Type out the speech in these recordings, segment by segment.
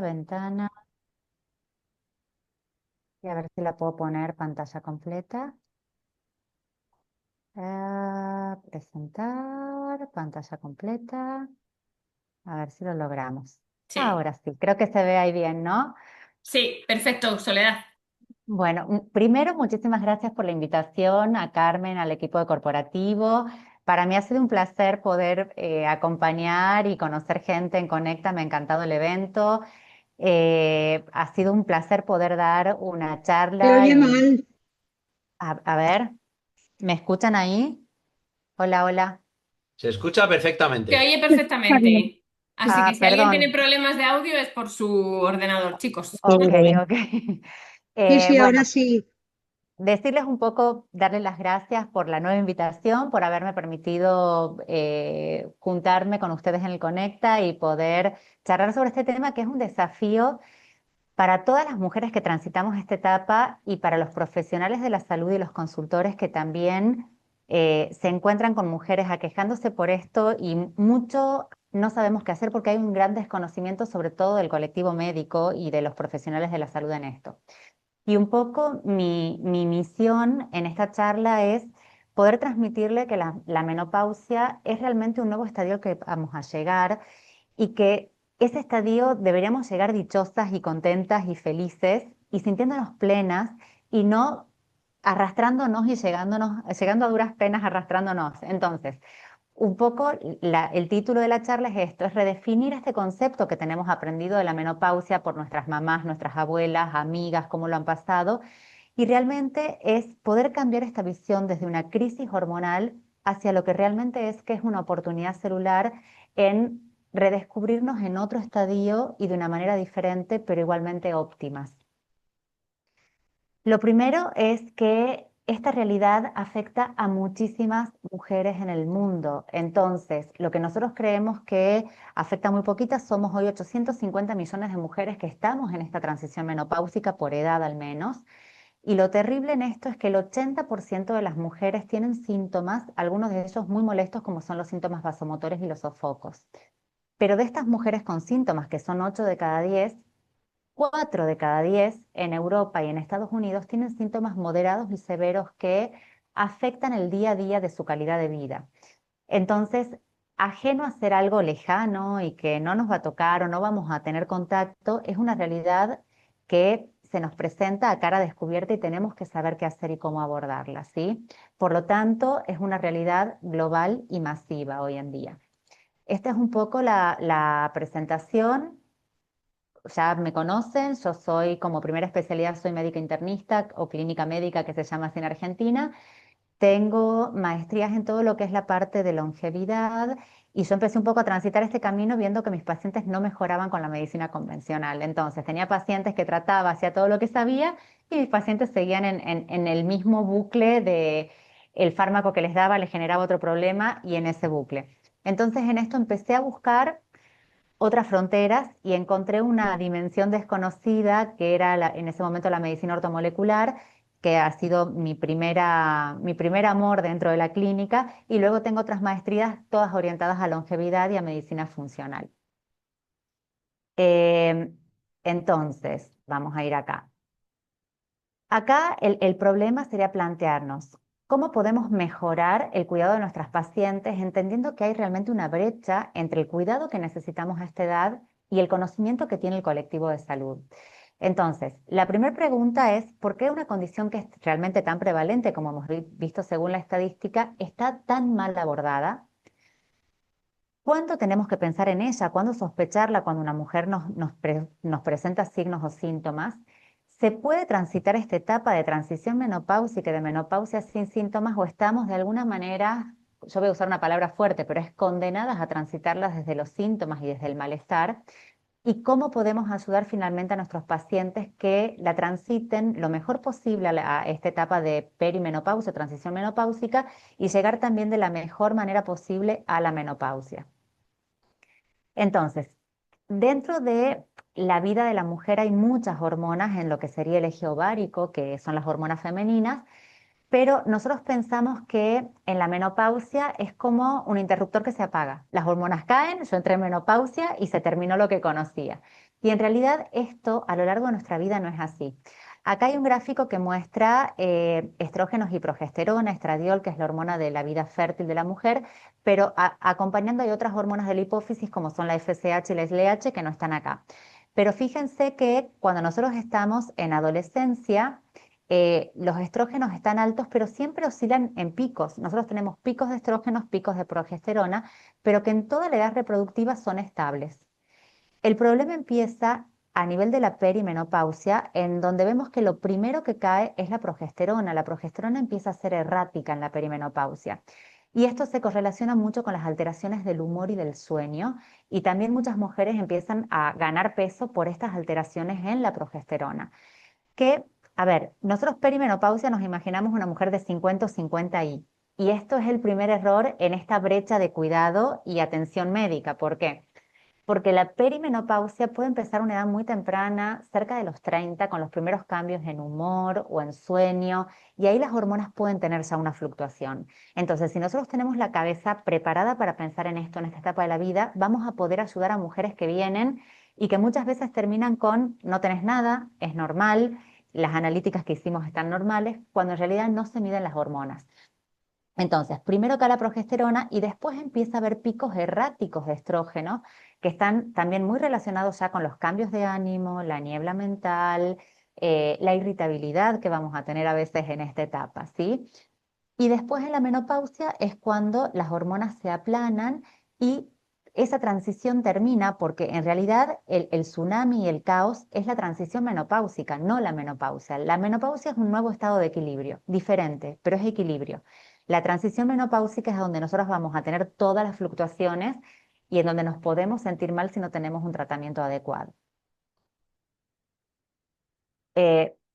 ventana y a ver si la puedo poner pantalla completa. Presentar, pantalla completa. A ver si lo logramos. Sí, Ahora sí, creo que se ve ahí bien, ¿no? sí, perfecto, Soledad. Bueno, primero, muchísimas gracias por la invitación a Carmen, al equipo de corporativo. Para mí ha sido un placer poder acompañar y conocer gente en Conecta. Me ha encantado el evento. Ha sido un placer poder dar una Se charla oye y mal. a ver, ¿me escuchan ahí? Hola, hola. Se escucha Se perfectamente. oye Está bien. perfectamente. Así que Ah, si alguien tiene perdón. problemas de audio es por su ordenador, chicos. Ok, ok. Sí, sí, ahora Bueno, sí. decirles un poco, darles las gracias por la nueva invitación, por haberme permitido juntarme con ustedes en el Conecta y poder charlar sobre este tema que es un desafío para todas las mujeres que transitamos esta etapa y para los profesionales de la salud y los consultores que también se encuentran con mujeres aquejándose por esto y mucho no sabemos qué hacer porque hay un gran desconocimiento sobre todo del colectivo médico y de los profesionales de la salud en esto. Y un poco mi misión en esta charla es poder transmitirle que la menopausia es realmente un nuevo estadio al que vamos a llegar y que ese estadio deberíamos llegar dichosas y contentas y felices y sintiéndonos plenas y no arrastrándonos y llegando a duras penas arrastrándonos. Entonces, un poco el título de la charla es esto, es redefinir este concepto que tenemos aprendido de la menopausia por nuestras mamás, nuestras abuelas, amigas, cómo lo han pasado, y realmente es poder cambiar esta visión desde una crisis hormonal hacia lo que realmente es, que es una oportunidad celular en redescubrirnos en otro estadio y de una manera diferente, pero igualmente óptimas. Lo primero es que esta realidad afecta a muchísimas mujeres en el mundo. Entonces, lo que nosotros creemos que afecta a muy poquitas, somos hoy 850 millones de mujeres que estamos en esta transición menopáusica por edad al menos. Y lo terrible en esto es que el 80% de las mujeres tienen síntomas, algunos de ellos muy molestos como son los síntomas vasomotores y los sofocos. Pero de estas mujeres con síntomas, que son 8 de cada 10, 4 de cada 10 en Europa y en Estados Unidos tienen síntomas moderados y severos que afectan el día a día de su calidad de vida. Entonces, ajeno a ser algo lejano y que no nos va a tocar o no vamos a tener contacto, es una realidad que se nos presenta a cara descubierta y tenemos que saber qué hacer y cómo abordarla, ¿sí? Por lo tanto, es una realidad global y masiva hoy en día. Esta es un poco la presentación. Ya me conocen, yo soy como primera especialidad, soy médica internista o clínica médica que se llama así en Argentina. Tengo maestrías en todo lo que es la parte de longevidad y yo empecé un poco a transitar este camino viendo que mis pacientes no mejoraban con la medicina convencional. Entonces tenía pacientes que trataba, hacía todo lo que sabía y mis pacientes seguían en el mismo bucle de el fármaco que les daba les generaba otro problema y en ese bucle. Entonces en esto empecé a buscar otras fronteras y encontré una dimensión desconocida que era en ese momento la medicina ortomolecular, que ha sido mi primer amor dentro de la clínica, y luego tengo otras maestrías todas orientadas a longevidad y a medicina funcional. Eh, entonces, vamos a ir acá. Acá el problema sería plantearnos cómo podemos mejorar el cuidado de nuestras pacientes, entendiendo que hay realmente una brecha entre el cuidado que necesitamos a esta edad y el conocimiento que tiene el colectivo de salud. Entonces, la primera pregunta es, ¿por qué una condición que es realmente tan prevalente, como hemos visto según la estadística, está tan mal abordada? ¿Cuándo tenemos que pensar en ella? ¿Cuándo sospecharla cuando una mujer nos presenta signos o síntomas? ¿Se puede transitar esta etapa de transición menopáusica y de menopausia sin síntomas o estamos de alguna manera, yo voy a usar una palabra fuerte, pero es condenadas a transitarlas desde los síntomas y desde el malestar? ¿Y cómo podemos ayudar finalmente a nuestros pacientes que la transiten lo mejor posible a esta etapa de perimenopausia, transición menopáusica y llegar también de la mejor manera posible a la menopausia? Entonces, dentro de la vida de la mujer hay muchas hormonas en lo que sería el eje ovárico, que son las hormonas femeninas, pero nosotros pensamos que en la menopausia es como un interruptor que se apaga. Las hormonas caen, yo entré en menopausia y se terminó lo que conocía. Y en realidad esto a lo largo de nuestra vida no es así. Acá hay un gráfico que muestra estrógenos y progesterona, estradiol, que es la hormona de la vida fértil de la mujer, pero acompañando hay otras hormonas de la hipófisis como son la FSH y la LH que no están acá. Pero fíjense que cuando nosotros estamos en adolescencia, los estrógenos están altos, pero siempre oscilan en picos. Nosotros tenemos picos de estrógenos, picos de progesterona, pero que en toda la edad reproductiva son estables. El problema empieza a nivel de la perimenopausia, en donde vemos que lo primero que cae es la progesterona. La progesterona empieza a ser errática en la perimenopausia. Y esto se correlaciona mucho con las alteraciones del humor y del sueño. Y también muchas mujeres empiezan a ganar peso por estas alteraciones en la progesterona. Que, a ver, nosotros perimenopausia nos imaginamos una mujer de 50 o 50 y esto es el primer error en esta brecha de cuidado y atención médica. ¿Por qué? Porque la perimenopausia puede empezar a una edad muy temprana, cerca de los 30, con los primeros cambios en humor o en sueño, y ahí las hormonas pueden tener ya una fluctuación. Entonces, si nosotros tenemos la cabeza preparada para pensar en esto en esta etapa de la vida, vamos a poder ayudar a mujeres que vienen y que muchas veces terminan con no tenés nada, es normal, las analíticas que hicimos están normales, cuando en realidad no se miden las hormonas. Entonces, primero cae la progesterona y después empieza a haber picos erráticos de estrógeno que están también muy relacionados ya con los cambios de ánimo, la niebla mental, la irritabilidad que vamos a tener a veces en esta etapa, ¿sí? Y después en la menopausia es cuando las hormonas se aplanan y esa transición termina porque en realidad el tsunami y el caos es la transición menopáusica, no la menopausia. La menopausia es un nuevo estado de equilibrio, diferente, pero es equilibrio. La transición menopáusica es donde nosotros vamos a tener todas las fluctuaciones y en donde nos podemos sentir mal si no tenemos un tratamiento adecuado.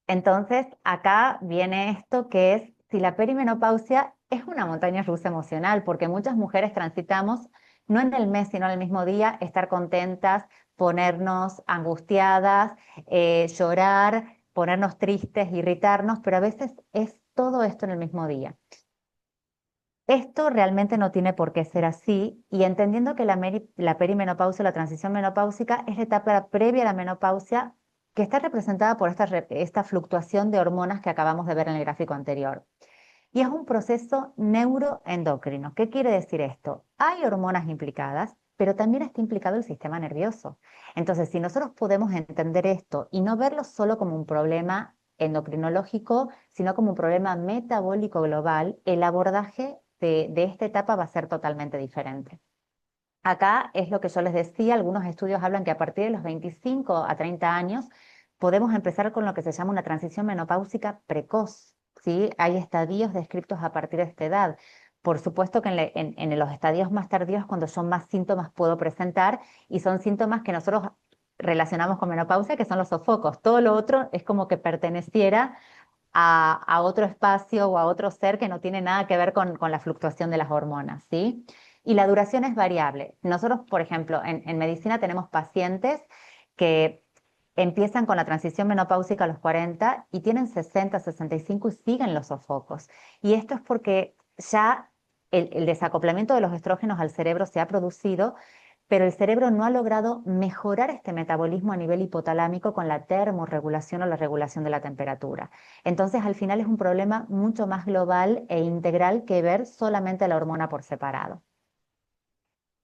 Entonces, acá viene esto que es si la perimenopausia es una montaña rusa emocional, porque muchas mujeres transitamos, no en el mes, sino en el mismo día, estar contentas, ponernos angustiadas, llorar, ponernos tristes, irritarnos, pero a veces es todo esto en el mismo día. Esto realmente no tiene por qué ser así y entendiendo que la perimenopausia, la transición menopáusica, es la etapa previa a la menopausia que está representada por esta fluctuación de hormonas que acabamos de ver en el gráfico anterior. Y es un proceso neuroendocrino. ¿Qué quiere decir esto? Hay hormonas implicadas, pero también está implicado el sistema nervioso. Entonces, si nosotros podemos entender esto y no verlo solo como un problema endocrinológico, sino como un problema metabólico global, el abordaje de esta etapa va a ser totalmente diferente. Acá es lo que yo les decía, algunos estudios hablan que a partir de los 25 a 30 años podemos empezar con lo que se llama una transición menopáusica precoz, ¿sí? Hay estadios descritos a partir de esta edad. Por supuesto que en los estadios más tardíos, cuando son más síntomas, puedo presentar y son síntomas que nosotros relacionamos con menopausia, que son los sofocos. Todo lo otro es como que perteneciera a otro espacio o a otro ser que no tiene nada que ver con la fluctuación de las hormonas, ¿sí? Y la duración es variable. Nosotros, por ejemplo, en medicina tenemos pacientes que empiezan con la transición menopáusica a los 40 y tienen 60, 65 y siguen los sofocos. Y esto es porque ya el desacoplamiento de los estrógenos al cerebro se ha producido, pero el cerebro no ha logrado mejorar este metabolismo a nivel hipotalámico con la termorregulación o la regulación de la temperatura. Entonces, al final es un problema mucho más global e integral que ver solamente la hormona por separado.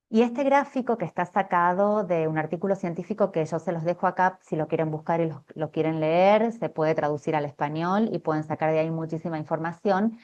Y este gráfico que está sacado de un artículo científico que yo se los dejo acá, si lo quieren buscar y lo quieren leer, se puede traducir al español y pueden sacar de ahí muchísima información,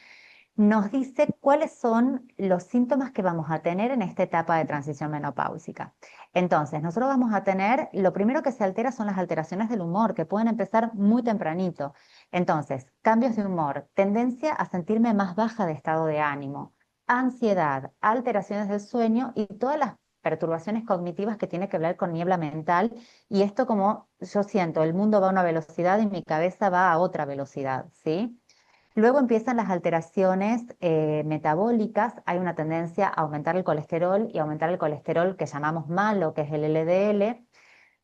nos dice cuáles son los síntomas que vamos a tener en esta etapa de transición menopáusica. Entonces, nosotros vamos a tener, lo primero que se altera son las alteraciones del humor, que pueden empezar muy tempranito. Entonces, cambios de humor, tendencia a sentirme más baja de estado de ánimo, ansiedad, alteraciones del sueño y todas las perturbaciones cognitivas que tiene que ver con niebla mental. Y esto como yo siento, el mundo va a una velocidad y mi cabeza va a otra velocidad, ¿sí? Luego empiezan las alteraciones metabólicas, hay una tendencia a aumentar el colesterol y aumentar el colesterol que llamamos malo, que es el LDL,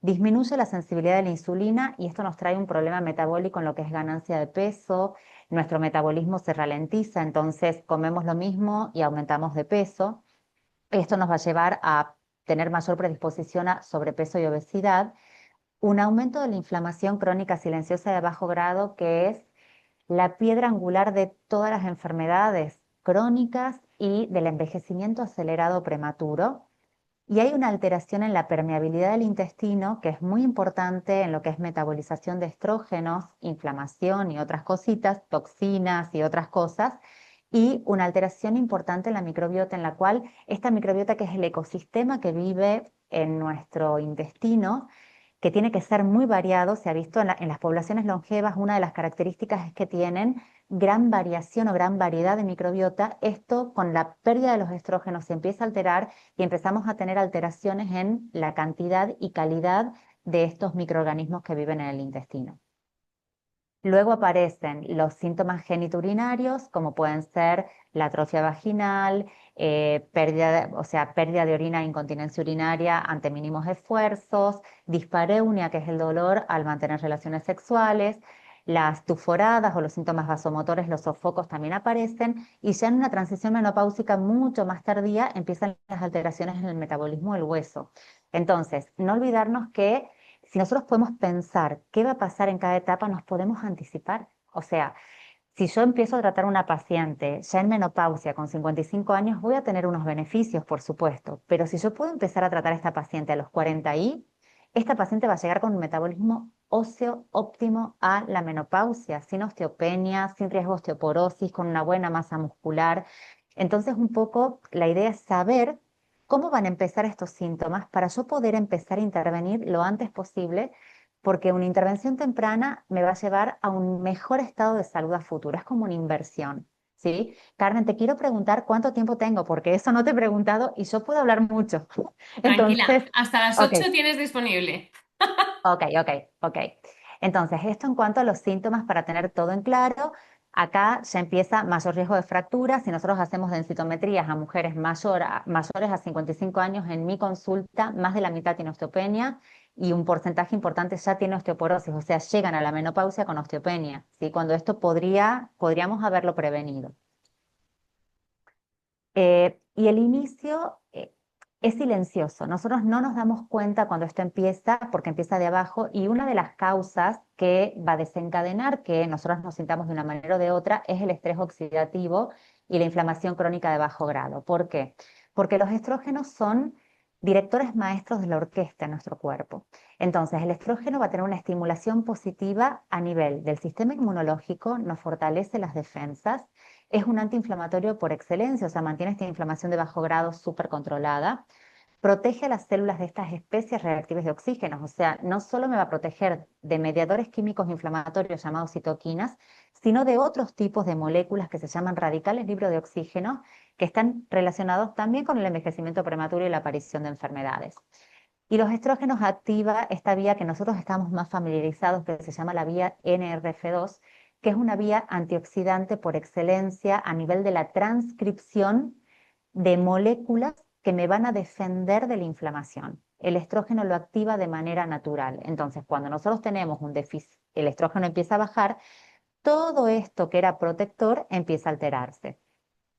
disminuye la sensibilidad de la insulina y esto nos trae un problema metabólico en lo que es ganancia de peso, nuestro metabolismo se ralentiza, entonces comemos lo mismo y aumentamos de peso. Esto nos va a llevar a tener mayor predisposición a sobrepeso y obesidad. un aumento de la inflamación crónica silenciosa de bajo grado, que es la piedra angular de todas las enfermedades crónicas y del envejecimiento acelerado prematuro. Y hay una alteración en la permeabilidad del intestino que es muy importante en lo que es metabolización de estrógenos, inflamación y otras cositas, toxinas y otras cosas, y una alteración importante en la microbiota, en la cual esta microbiota, que es el ecosistema que vive en nuestro intestino, que tiene que ser muy variado. Se ha visto en las poblaciones longevas, una de las características es que tienen gran variación o gran variedad de microbiota. Esto, con la pérdida de los estrógenos, se empieza a alterar y empezamos a tener alteraciones en la cantidad y calidad de estos microorganismos que viven en el intestino. Luego aparecen los síntomas genitourinarios, como pueden ser la atrofia vaginal, pérdida de orina e incontinencia urinaria ante mínimos esfuerzos, dispareunia, que es el dolor al mantener relaciones sexuales, las tuforadas o los síntomas vasomotores, los sofocos también aparecen, y ya en una transición menopáusica mucho más tardía empiezan las alteraciones en el metabolismo del hueso. Entonces, no olvidarnos que si nosotros podemos pensar qué va a pasar en cada etapa, nos podemos anticipar. O sea, si yo empiezo a tratar a una paciente ya en menopausia con 55 años, voy a tener unos beneficios, por supuesto, pero si yo puedo empezar a tratar a esta paciente a los 40 esta paciente va a llegar con un metabolismo óseo óptimo a la menopausia, sin osteopenia, sin riesgo de osteoporosis, con una buena masa muscular. Entonces, un poco la idea es saber cómo van a empezar estos síntomas para yo poder empezar a intervenir lo antes posible, porque una intervención temprana me va a llevar a un mejor estado de salud a futuro. Es como una inversión, ¿sí? Carmen, te quiero preguntar cuánto tiempo tengo, porque eso no te he preguntado y yo puedo hablar mucho. Tranquila, Entonces, hasta las ok, 8 tienes disponible. ok. Entonces, esto en cuanto a los síntomas, para tener todo en claro. Acá ya empieza mayor riesgo de fracturas. Si nosotros hacemos densitometrías a mujeres mayores a 55 años, en mi consulta, más de la mitad tiene osteopenia y un porcentaje importante ya tiene osteoporosis, o sea, llegan a la menopausia con osteopenia, ¿sí? Cuando esto podríamos haberlo prevenido. Y el inicio es silencioso. Nosotros no nos damos cuenta cuando esto empieza, porque empieza de abajo, y una de las causas que va a desencadenar que nosotros nos sintamos de una manera o de otra es el estrés oxidativo y la inflamación crónica de bajo grado. ¿Por qué? Porque los estrógenos son directores maestros de la orquesta en nuestro cuerpo. Entonces, el estrógeno va a tener una estimulación positiva a nivel del sistema inmunológico, nos fortalece las defensas, es un antiinflamatorio por excelencia, o sea, mantiene esta inflamación de bajo grado súper controlada, protege a las células de estas especies reactivas de oxígenos, o sea, no solo me va a proteger de mediadores químicos inflamatorios llamados citoquinas, sino de otros tipos de moléculas que se llaman radicales libres de oxígeno, que están relacionados también con el envejecimiento prematuro y la aparición de enfermedades. Y los estrógenos activa esta vía que nosotros estamos más familiarizados, que se llama la vía NRF2, que es una vía antioxidante por excelencia a nivel de la transcripción de moléculas que me van a defender de la inflamación. El estrógeno lo activa de manera natural. Entonces, cuando nosotros tenemos un déficit, el estrógeno empieza a bajar, todo esto que era protector empieza a alterarse.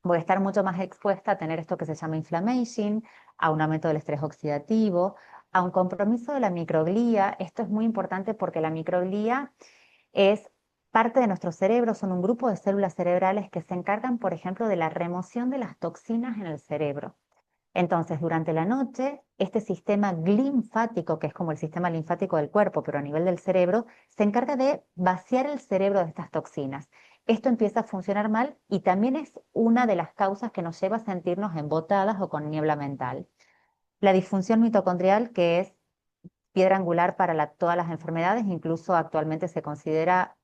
Voy a estar mucho más expuesta a tener esto que se llama inflammation, a un aumento del estrés oxidativo, a un compromiso de la microglía. Esto es muy importante porque la microglía es parte de nuestro cerebro, son un grupo de células cerebrales que se encargan, por ejemplo, de la remoción de las toxinas en el cerebro. Entonces, durante la noche, este sistema linfático, que es como el sistema linfático del cuerpo, pero a nivel del cerebro, se encarga de vaciar el cerebro de estas toxinas. Esto empieza a funcionar mal y también es una de las causas que nos lleva a sentirnos embotadas o con niebla mental. La disfunción mitocondrial, que es piedra angular para todas las enfermedades, incluso actualmente se considera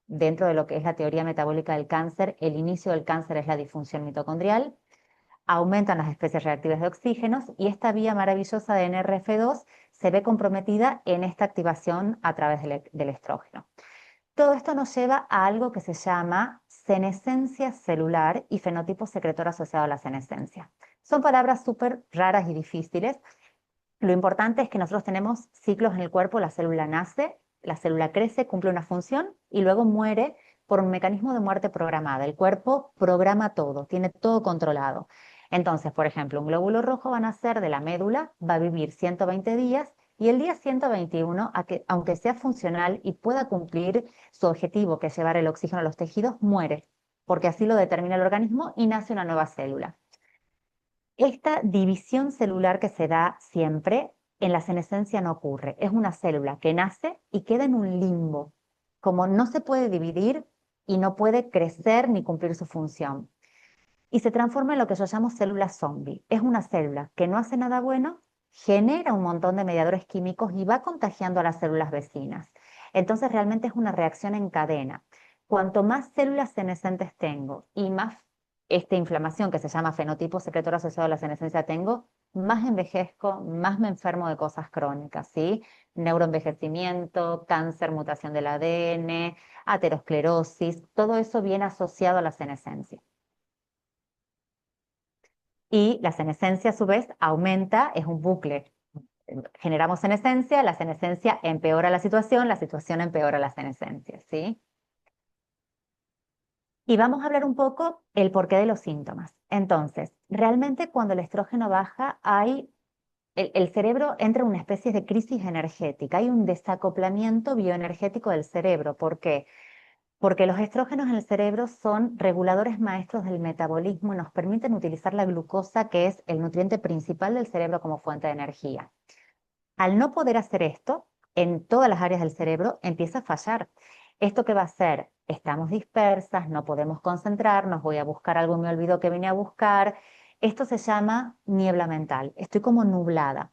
dentro de lo que es la teoría metabólica del cáncer, el inicio del cáncer es la disfunción mitocondrial. Aumentan las especies reactivas de oxígenos y esta vía maravillosa de NRF2 se ve comprometida en esta activación a través del estrógeno. Todo esto nos lleva a algo que se llama senescencia celular y fenotipo secretor asociado a la senescencia. Son palabras súper raras y difíciles. Lo importante es que nosotros tenemos ciclos en el cuerpo, la célula nace, la célula crece, cumple una función y luego muere por un mecanismo de muerte programada. El cuerpo programa todo, tiene todo controlado. Entonces, por ejemplo, un glóbulo rojo va a nacer de la médula, va a vivir 120 días Y el día 121, aunque sea funcional y pueda cumplir su objetivo, que es llevar el oxígeno a los tejidos, muere, porque así lo determina el organismo y nace una nueva célula. Esta división celular que se da siempre, en la senescencia no ocurre. Es una célula que nace y queda en un limbo. Como no se puede dividir y no puede crecer ni cumplir su función. Y se transforma en lo que yo llamo célula zombie. Es una célula que no hace nada bueno, genera un montón de mediadores químicos y va contagiando a las células vecinas. Entonces realmente es una reacción en cadena. Cuanto más células senescentes tengo y más esta inflamación que se llama fenotipo secretor asociado a la senescencia tengo, más envejezco, más me enfermo de cosas crónicas, ¿sí? Neuroenvejecimiento, cáncer, mutación del ADN, aterosclerosis, todo eso viene asociado a la senescencia. Y la senescencia, a su vez, aumenta, es un bucle. Generamos senescencia, la senescencia empeora la situación empeora la senescencia, ¿sí? Y vamos a hablar un poco el porqué de los síntomas. Entonces, realmente cuando el estrógeno baja, el cerebro entra en una especie de crisis energética, hay un desacoplamiento bioenergético del cerebro. ¿Por qué? Porque los estrógenos en el cerebro son reguladores maestros del metabolismo y nos permiten utilizar la glucosa, que es el nutriente principal del cerebro, como fuente de energía. Al no poder hacer esto, en todas las áreas del cerebro empieza a fallar. ¿Esto qué va a hacer? Estamos dispersas, no podemos concentrarnos, voy a buscar algo, me olvido que vine a buscar. Esto se llama niebla mental, estoy como nublada.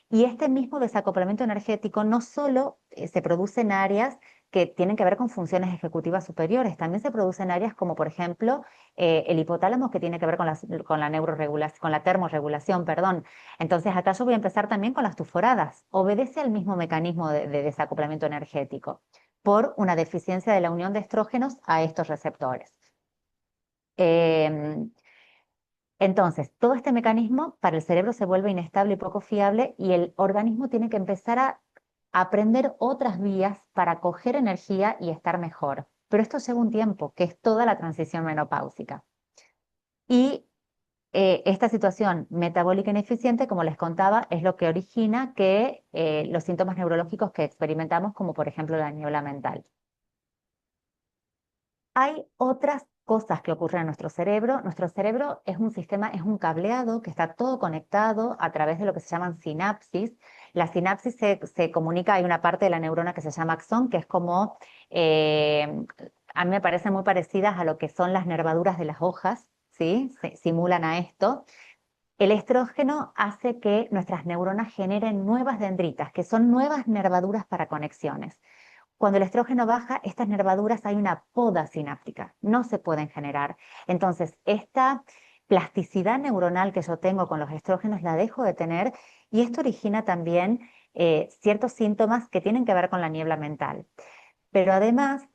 Y este mismo desacoplamiento energético no solo se produce en áreas que tienen que ver con funciones ejecutivas superiores, también se produce en áreas como, por ejemplo, el hipotálamo, que tiene que ver con la neuroregulación, con la termorregulación, perdón. Entonces, acá yo voy a empezar también con las tuforadas. Obedece al mismo mecanismo de desacoplamiento energético por una deficiencia de la unión de estrógenos a estos receptores. Em, entonces, todo este mecanismo para el cerebro se vuelve inestable y poco fiable y el organismo tiene que empezar a aprender otras vías para coger energía y estar mejor. Pero esto lleva un tiempo, que es toda la transición menopáusica. Y esta situación metabólica ineficiente, como les contaba, es lo que origina que los síntomas neurológicos que experimentamos, como por ejemplo la niebla mental. Hay otras cosas que ocurren en nuestro cerebro. Nuestro cerebro es un sistema, es un cableado que está todo conectado a través de lo que se llaman sinapsis. La sinapsis se comunica, hay una parte de la neurona que se llama axón, que es como, a mí me parecen muy parecidas a lo que son las nervaduras de las hojas, ¿sí? Simulan a esto. El estrógeno hace que nuestras neuronas generen nuevas dendritas, que son nuevas nervaduras para conexiones. Cuando el estrógeno baja, estas nervaduras hay una poda sináptica, no se pueden generar. Entonces, esta plasticidad neuronal que yo tengo con los estrógenos la dejo de tener y esto origina también ciertos síntomas que tienen que ver con la niebla mental. Pero además,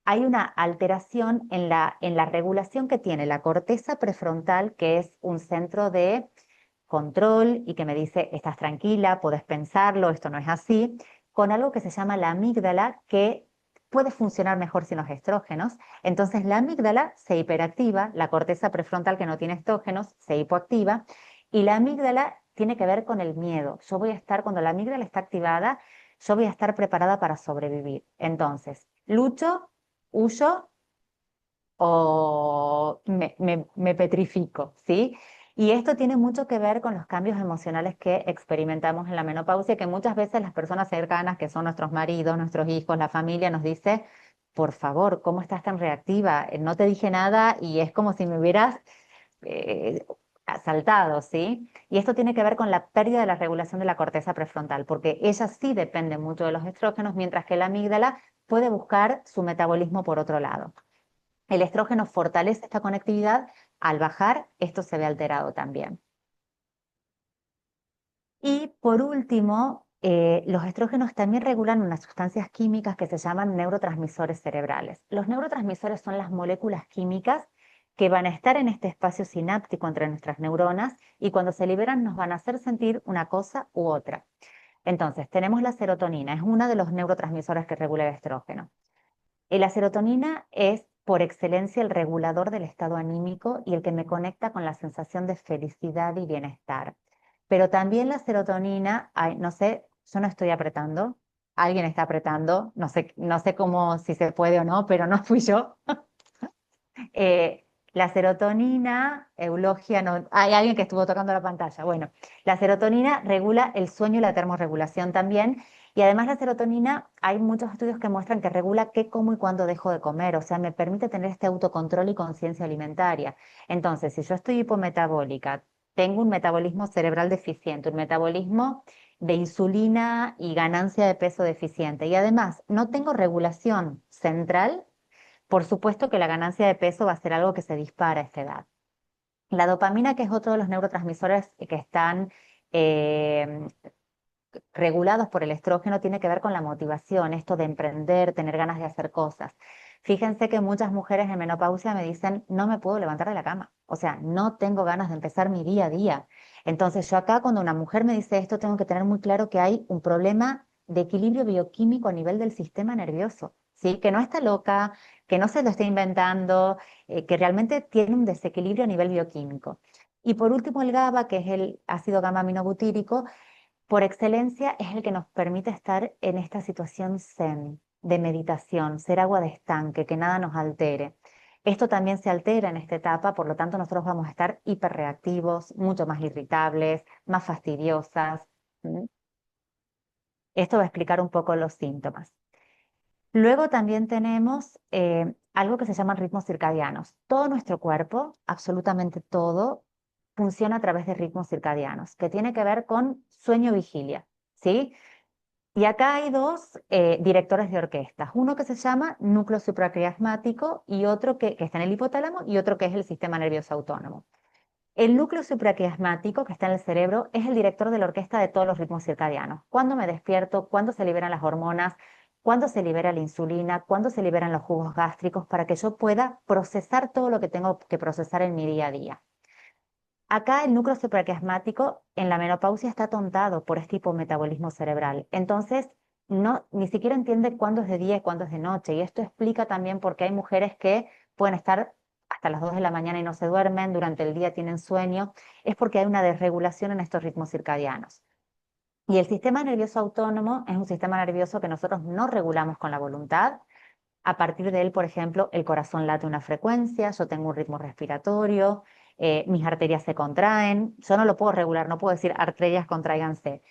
hay una alteración en la regulación que tiene la corteza prefrontal, que es un centro de control y que me dice, estás tranquila, puedes pensarlo, esto no es así, con algo que se llama la amígdala, que puede funcionar mejor sin los estrógenos. Entonces la amígdala se hiperactiva, la corteza prefrontal que no tiene estrógenos se hipoactiva, y la amígdala tiene que ver con el miedo. Yo voy a estar, cuando la amígdala está activada, yo voy a estar preparada para sobrevivir. Entonces, lucho, huyo o me petrifico, ¿sí? Y esto tiene mucho que ver con los cambios emocionales que experimentamos en la menopausia, que muchas veces las personas cercanas, que son nuestros maridos, nuestros hijos, la familia, nos dice, por favor, ¿cómo estás tan reactiva? No te dije nada y es como si me hubieras eh, asaltado, ¿sí? Y esto tiene que ver con la pérdida de la regulación de la corteza prefrontal, porque ella sí depende mucho de los estrógenos, mientras que la amígdala puede buscar su metabolismo por otro lado. El estrógeno fortalece esta conectividad, al bajar esto se ve alterado también. Y por último, los estrógenos también regulan unas sustancias químicas que se llaman neurotransmisores cerebrales. Los neurotransmisores son las moléculas químicas que van a estar en este espacio sináptico entre nuestras neuronas y cuando se liberan nos van a hacer sentir una cosa u otra. Entonces, tenemos la serotonina, es uno de los neurotransmisores que regula el estrógeno. La serotonina es por excelencia el regulador del estado anímico y el que me conecta con la sensación de felicidad y bienestar. pero también la serotonina, ay, no sé, yo no estoy apretando, alguien está apretando, no sé cómo, si se puede o no, pero no fui yo. La serotonina, Eulogia, no, hay alguien que estuvo tocando la pantalla. Bueno, la serotonina regula el sueño y la termorregulación también. Y además la serotonina, hay muchos estudios que muestran que regula qué como y cuándo dejo de comer. O sea, me permite tener este autocontrol y conciencia alimentaria. Entonces, si yo estoy hipometabólica, tengo un metabolismo cerebral deficiente, un metabolismo de insulina y ganancia de peso deficiente. Y además, no tengo regulación central, por supuesto que la ganancia de peso va a ser algo que se dispara a esta edad. La dopamina, que es otro de los neurotransmisores que están eh, regulados por el estrógeno, tiene que ver con la motivación, esto de emprender, tener ganas de hacer cosas. Fíjense que muchas mujeres en menopausia me dicen, no me puedo levantar de la cama, o sea, no tengo ganas de empezar mi día a día. Entonces yo acá cuando una mujer me dice esto, tengo que tener muy claro que hay un problema de equilibrio bioquímico a nivel del sistema nervioso, ¿sí? Que no está loca, que no se lo está inventando, que realmente tiene un desequilibrio a nivel bioquímico. Y por último el GABA, que es el ácido gamma aminobutírico, por excelencia es el que nos permite estar en esta situación zen, de meditación, ser agua de estanque, que nada nos altere. Esto también se altera en esta etapa, por lo tanto nosotros vamos a estar hiperreactivos, mucho más irritables, más fastidiosas. ¿Mm? Esto va a explicar un poco los síntomas. Luego también tenemos algo que se llaman ritmos circadianos. Todo nuestro cuerpo, absolutamente todo, funciona a través de ritmos circadianos, que tiene que ver con sueño-vigilia, ¿sí? Y acá hay dos directores de orquestas, uno que se llama núcleo supraquiasmático y otro que está en el hipotálamo y otro que es el sistema nervioso autónomo. El núcleo supraquiasmático que está en el cerebro es el director de la orquesta de todos los ritmos circadianos. Cuándo me despierto, cuándo se liberan las hormonas, cuándo se libera la insulina, cuándo se liberan los jugos gástricos para que yo pueda procesar todo lo que tengo que procesar en mi día a día. Acá el núcleo supraquiasmático en la menopausia está atontado por este hipometabolismo cerebral. Entonces, no, ni siquiera entiende cuándo es de día y cuándo es de noche. Y esto explica también por qué hay mujeres que pueden estar hasta las 2 de la mañana y no se duermen, durante el día tienen sueño. Es porque hay una desregulación en estos ritmos circadianos. Y el sistema nervioso autónomo es un sistema nervioso que nosotros no regulamos con la voluntad. A partir de él, por ejemplo, el corazón late a una frecuencia, yo tengo un ritmo respiratorio, mis arterias se contraen, yo no lo puedo regular, no puedo decir arterias contraiganse.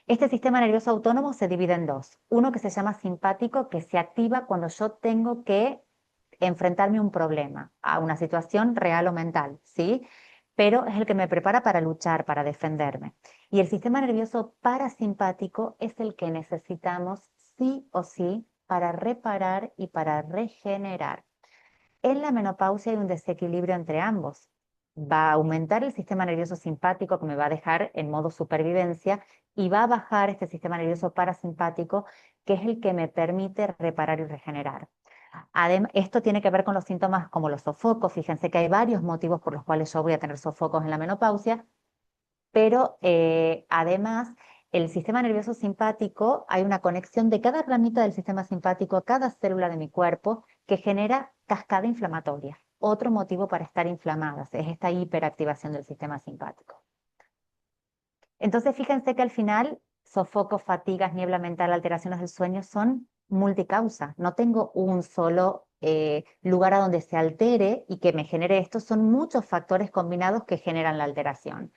Este sistema nervioso autónomo se divide en dos. Uno que se llama simpático, que se activa cuando yo tengo que enfrentarme a un problema, a una situación real o mental, ¿sí? Pero es el que me prepara para luchar, para defenderme. Y el sistema nervioso parasimpático es el que necesitamos sí o sí para reparar y para regenerar. En la menopausia hay un desequilibrio entre ambos. Va a aumentar el sistema nervioso simpático que me va a dejar en modo supervivencia y va a bajar este sistema nervioso parasimpático que es el que me permite reparar y regenerar. Esto tiene que ver con los síntomas como los sofocos. Fíjense que hay varios motivos por los cuales yo voy a tener sofocos en la menopausia, pero además el sistema nervioso simpático, hay una conexión de cada ramita del sistema simpático a cada célula de mi cuerpo que genera cascada inflamatoria. Otro motivo para estar inflamadas es esta hiperactivación del sistema simpático. Entonces, fíjense que al final, sofocos, fatigas, niebla mental, alteraciones del sueño son multicausa. No tengo un solo lugar a donde se altere y que me genere esto. Son muchos factores combinados que generan la alteración.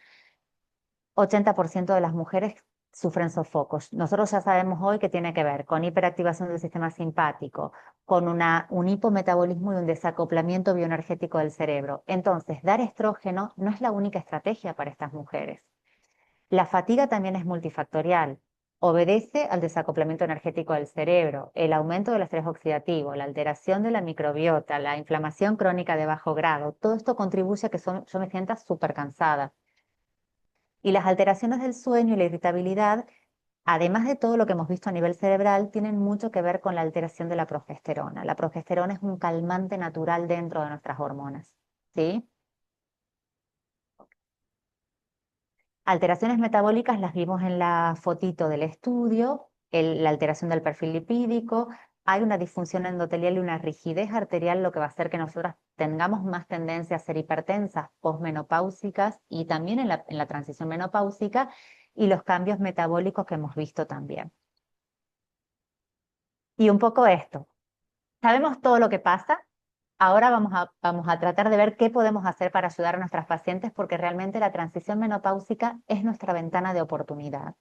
80% de las mujeres sufren sofocos. Nosotros ya sabemos hoy que tiene que ver con hiperactivación del sistema simpático, con un hipometabolismo y un desacoplamiento bioenergético del cerebro. Entonces, dar estrógeno no es la única estrategia para estas mujeres. La fatiga también es multifactorial. Obedece al desacoplamiento energético del cerebro, el aumento del estrés oxidativo, la alteración de la microbiota, la inflamación crónica de bajo grado. Todo esto contribuye a que yo me sienta súper cansada. Y las alteraciones del sueño y la irritabilidad, además de todo lo que hemos visto a nivel cerebral, tienen mucho que ver con la alteración de la progesterona. La progesterona es un calmante natural dentro de nuestras hormonas, ¿sí? Alteraciones metabólicas las vimos en la fotito del estudio, la alteración del perfil lipídico, hay una disfunción endotelial y una rigidez arterial, lo que va a hacer que nosotras tengamos más tendencia a ser hipertensas, posmenopáusicas y también en la transición menopáusica, y los cambios metabólicos que hemos visto también. Y un poco esto. Sabemos todo lo que pasa. Ahora vamos a tratar de ver qué podemos hacer para ayudar a nuestras pacientes, porque realmente la transición menopáusica es nuestra ventana de oportunidad.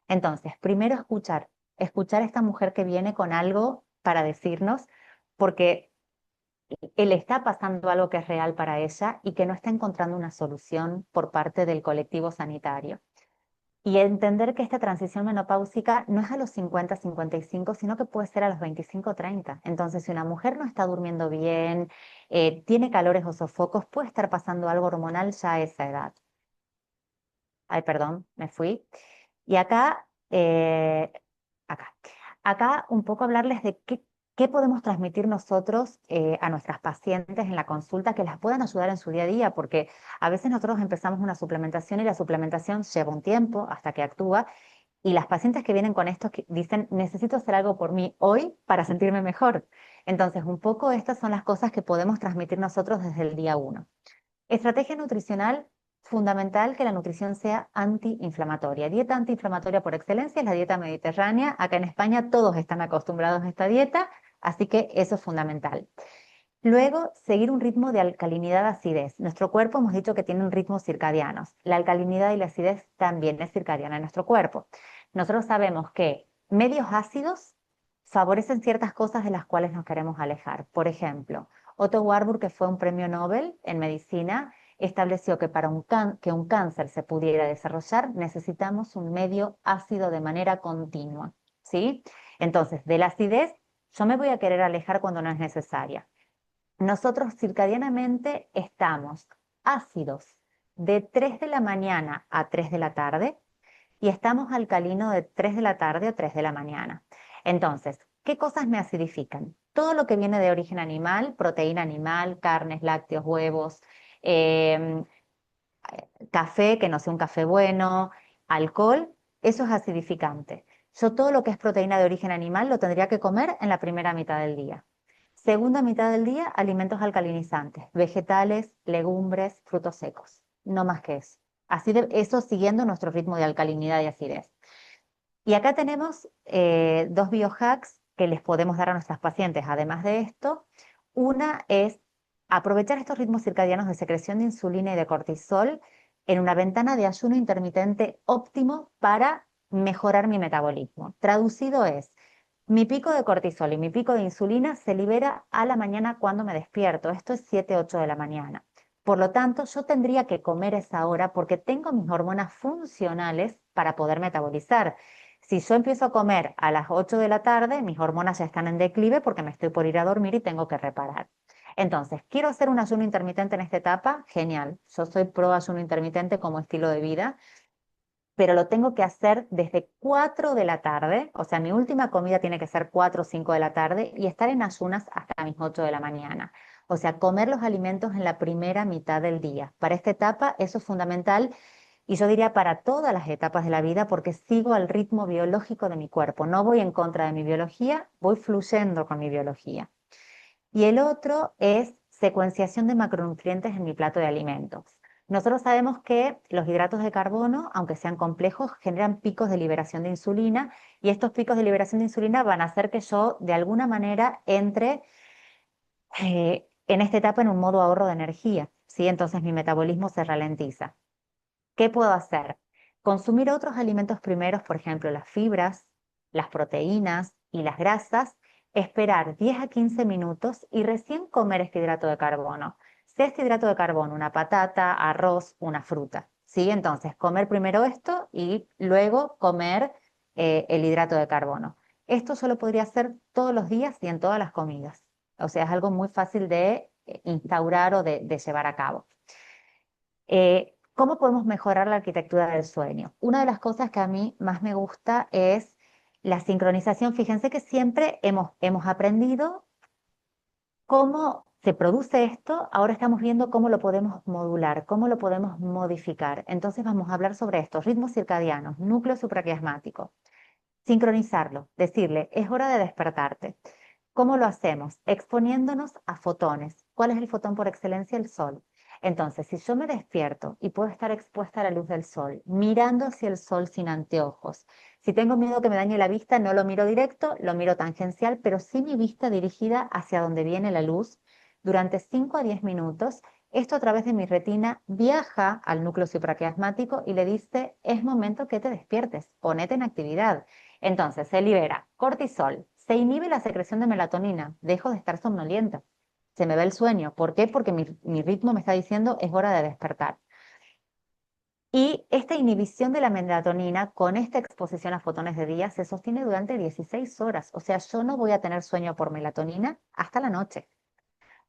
Entonces, primero escuchar a esta mujer que viene con algo para decirnos, porque le está pasando algo que es real para ella y que no está encontrando una solución por parte del colectivo sanitario. Y entender que esta transición menopáusica no es a los 50, 55, sino que puede ser a los 25, 30. Entonces, si una mujer no está durmiendo bien, tiene calores o sofocos, puede estar pasando algo hormonal ya a esa edad. Ay, perdón, me fui. Y acá, acá un poco hablarles de qué podemos transmitir nosotros a nuestras pacientes en la consulta que las puedan ayudar en su día a día, porque a veces nosotros empezamos una suplementación y la suplementación lleva un tiempo hasta que actúa, y las pacientes que vienen con esto dicen, necesito hacer algo por mí hoy para sentirme mejor. Entonces, un poco estas son las cosas que podemos transmitir nosotros desde el día uno. Estrategia nutricional, fundamental que la nutrición sea antiinflamatoria. Dieta antiinflamatoria por excelencia es la dieta mediterránea. Acá en España todos están acostumbrados a esta dieta, así que eso es fundamental. Luego, seguir un ritmo de alcalinidad-acidez. Nuestro cuerpo hemos dicho que tiene un ritmo circadiano. La alcalinidad y la acidez también es circadiana en nuestro cuerpo. Nosotros sabemos que medios ácidos favorecen ciertas cosas de las cuales nos queremos alejar. Por ejemplo, Otto Warburg, que fue un premio Nobel en medicina, estableció que para que un cáncer se pudiera desarrollar necesitamos un medio ácido de manera continua, ¿sí? Entonces, de la acidez yo me voy a querer alejar cuando no es necesaria. Nosotros circadianamente estamos ácidos de 3 de la mañana a 3 de la tarde y estamos alcalinos de 3 de la tarde a 3 de la mañana. Entonces, ¿qué cosas me acidifican? Todo lo que viene de origen animal, proteína animal, carnes, lácteos, huevos, eh, café, que no sea un café bueno, alcohol, eso es acidificante. Yo todo lo que es proteína de origen animal lo tendría que comer en la primera mitad del día. Segunda mitad del día, alimentos alcalinizantes, vegetales, legumbres, frutos secos, no más que eso. Así de eso siguiendo nuestro ritmo de alcalinidad y acidez. Y acá tenemos dos biohacks que les podemos dar a nuestras pacientes. Además de esto, una es aprovechar estos ritmos circadianos de secreción de insulina y de cortisol en una ventana de ayuno intermitente óptimo para mejorar mi metabolismo. Traducido es, mi pico de cortisol y mi pico de insulina se libera a la mañana cuando me despierto. Esto es 7, 8 de la mañana. Por lo tanto, yo tendría que comer esa hora porque tengo mis hormonas funcionales para poder metabolizar. Si yo empiezo a comer a las 8 de la tarde, mis hormonas ya están en declive porque me estoy por ir a dormir y tengo que reparar. Entonces, ¿quiero hacer un ayuno intermitente en esta etapa? Genial. Yo soy pro ayuno intermitente como estilo de vida, pero lo tengo que hacer desde 4 de la tarde, o sea, mi última comida tiene que ser 4 o 5 de la tarde y estar en ayunas hasta mis 8 de la mañana. O sea, comer los alimentos en la primera mitad del día. Para esta etapa eso es fundamental y yo diría para todas las etapas de la vida porque sigo al ritmo biológico de mi cuerpo. No voy en contra de mi biología, voy fluyendo con mi biología. Y el otro es secuenciación de macronutrientes en mi plato de alimentos. Nosotros sabemos que los hidratos de carbono, aunque sean complejos, generan picos de liberación de insulina y estos picos de liberación de insulina van a hacer que yo de alguna manera entre en esta etapa en un modo ahorro de energía, ¿sí? Entonces mi metabolismo se ralentiza. ¿Qué puedo hacer? Consumir otros alimentos primeros, por ejemplo, las fibras, las proteínas y las grasas, esperar 10 a 15 minutos y recién comer este hidrato de carbono. Sea este hidrato de carbono una patata, arroz, una fruta. ¿Sí? Entonces, comer primero esto y luego comer el hidrato de carbono. Esto solo podría hacer todos los días y en todas las comidas. O sea, es algo muy fácil de instaurar o de llevar a cabo. ¿Cómo podemos mejorar la arquitectura del sueño? Una de las cosas que a mí más me gusta es la sincronización. Fíjense que siempre hemos aprendido cómo se produce esto, ahora estamos viendo cómo lo podemos modular, cómo lo podemos modificar. Entonces vamos a hablar sobre estos ritmos circadianos, núcleo supraquiasmático. Sincronizarlo, decirle, es hora de despertarte. ¿Cómo lo hacemos? Exponiéndonos a fotones. ¿Cuál es el fotón por excelencia? El sol. Entonces, si yo me despierto y puedo estar expuesta a la luz del sol, mirando hacia el sol sin anteojos, si tengo miedo que me dañe la vista, no lo miro directo, lo miro tangencial, pero sí mi vista dirigida hacia donde viene la luz durante 5 a 10 minutos. Esto a través de mi retina viaja al núcleo supraquiasmático y le dice, es momento que te despiertes, ponete en actividad. Entonces se libera cortisol, se inhibe la secreción de melatonina, dejo de estar somnolienta, se me va el sueño. ¿Por qué? Porque mi ritmo me está diciendo es hora de despertar. Y esta inhibición de la melatonina con esta exposición a fotones de día se sostiene durante 16 horas. O sea, yo no voy a tener sueño por melatonina hasta la noche.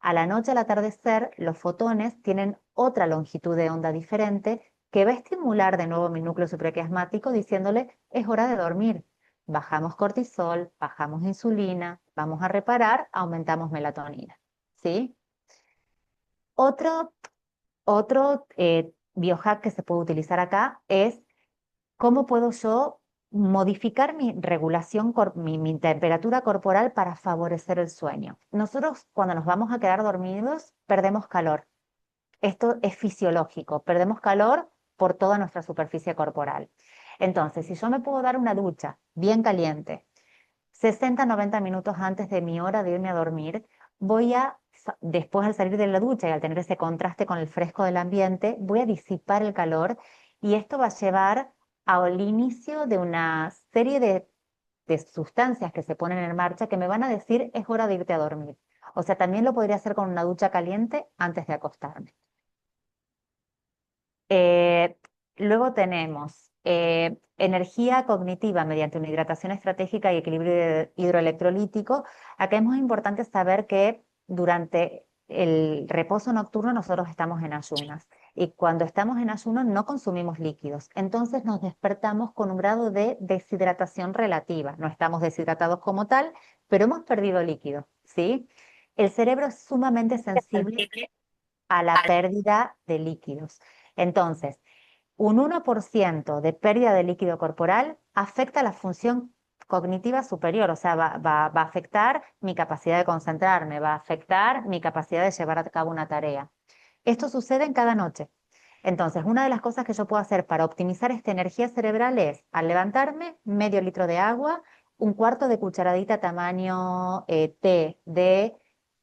A la noche, al atardecer, los fotones tienen otra longitud de onda diferente que va a estimular de nuevo mi núcleo supraquiasmático diciéndole es hora de dormir. Bajamos cortisol, bajamos insulina, vamos a reparar, aumentamos melatonina. ¿Sí? Otro, otro biohack que se puede utilizar acá es cómo puedo yo modificar mi regulación, mi temperatura corporal para favorecer el sueño. Nosotros cuando nos vamos a quedar dormidos perdemos calor. Esto es fisiológico, perdemos calor por toda nuestra superficie corporal. Entonces, si yo me puedo dar una ducha bien caliente, 60-90 minutos antes de mi hora de irme a dormir, después al salir de la ducha y al tener ese contraste con el fresco del ambiente, voy a disipar el calor y esto va a llevar al inicio de una serie de sustancias que se ponen en marcha que me van a decir es hora de irte a dormir. O sea, también lo podría hacer con una ducha caliente antes de acostarme. Eh, Luego tenemos energía cognitiva mediante una hidratación estratégica y equilibrio hidroelectrolítico. Acá es muy importante saber que durante el reposo nocturno nosotros estamos en ayunas y cuando estamos en ayuno no consumimos líquidos. Entonces nos despertamos con un grado de deshidratación relativa. No estamos deshidratados como tal, pero hemos perdido líquido, ¿sí? El cerebro es sumamente sensible a la pérdida de líquidos. Entonces, un 1% de pérdida de líquido corporal afecta la función cognitiva superior, o sea, va a afectar mi capacidad de concentrarme, va a afectar mi capacidad de llevar a cabo una tarea. Esto sucede en cada noche. Entonces, una de las cosas que yo puedo hacer para optimizar esta energía cerebral es, al levantarme, medio litro de agua, un cuarto de cucharadita tamaño té de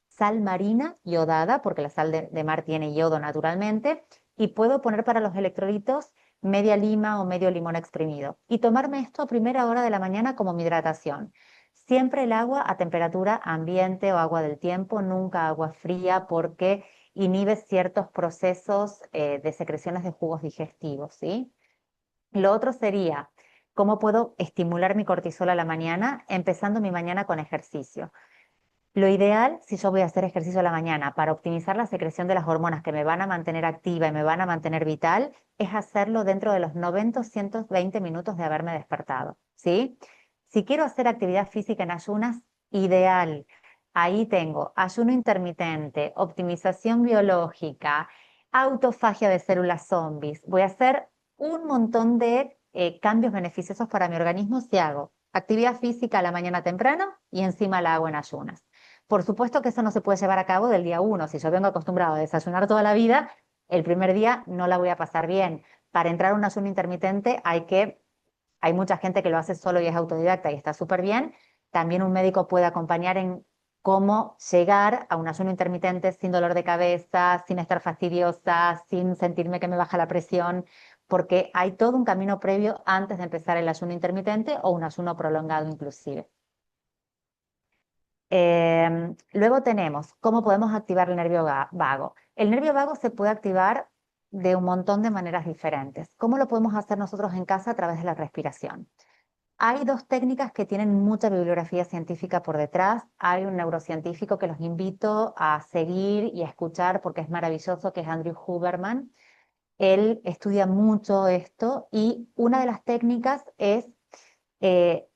sal marina iodada, porque la sal de mar tiene yodo naturalmente, y puedo poner para los electrolitos media lima o medio limón exprimido. Y tomarme esto a primera hora de la mañana como mi hidratación. Siempre el agua a temperatura ambiente o agua del tiempo, nunca agua fría, porque inhibe ciertos procesos de secreciones de jugos digestivos, ¿sí? Lo otro sería, ¿cómo puedo estimular mi cortisol a la mañana? Empezando mi mañana con ejercicio. Lo ideal, si yo voy a hacer ejercicio a la mañana para optimizar la secreción de las hormonas que me van a mantener activa y me van a mantener vital, es hacerlo dentro de los 90 o 120 minutos de haberme despertado, ¿sí? Si quiero hacer actividad física en ayunas, ideal. Ahí tengo ayuno intermitente, optimización biológica, autofagia de células zombies. Voy a hacer un montón de cambios beneficiosos para mi organismo si hago actividad física a la mañana temprano y encima la hago en ayunas. Por supuesto que eso no se puede llevar a cabo del día uno. Si yo vengo acostumbrado a desayunar toda la vida, el primer día no la voy a pasar bien. Para entrar a un ayuno intermitente hay mucha gente que lo hace solo y es autodidacta y está súper bien. También un médico puede acompañar en cómo llegar a un ayuno intermitente sin dolor de cabeza, sin estar fastidiosa, sin sentirme que me baja la presión, porque hay todo un camino previo antes de empezar el ayuno intermitente o un ayuno prolongado inclusive. Luego tenemos cómo podemos activar el nervio vago. El nervio vago se puede activar de un montón de maneras diferentes. ¿Cómo lo podemos hacer nosotros en casa? A través de la respiración. Hay dos técnicas que tienen mucha bibliografía científica por detrás. Hay un neurocientífico que los invito a seguir y a escuchar porque es maravilloso, que es Andrew Huberman. Él estudia mucho esto y una de las técnicas es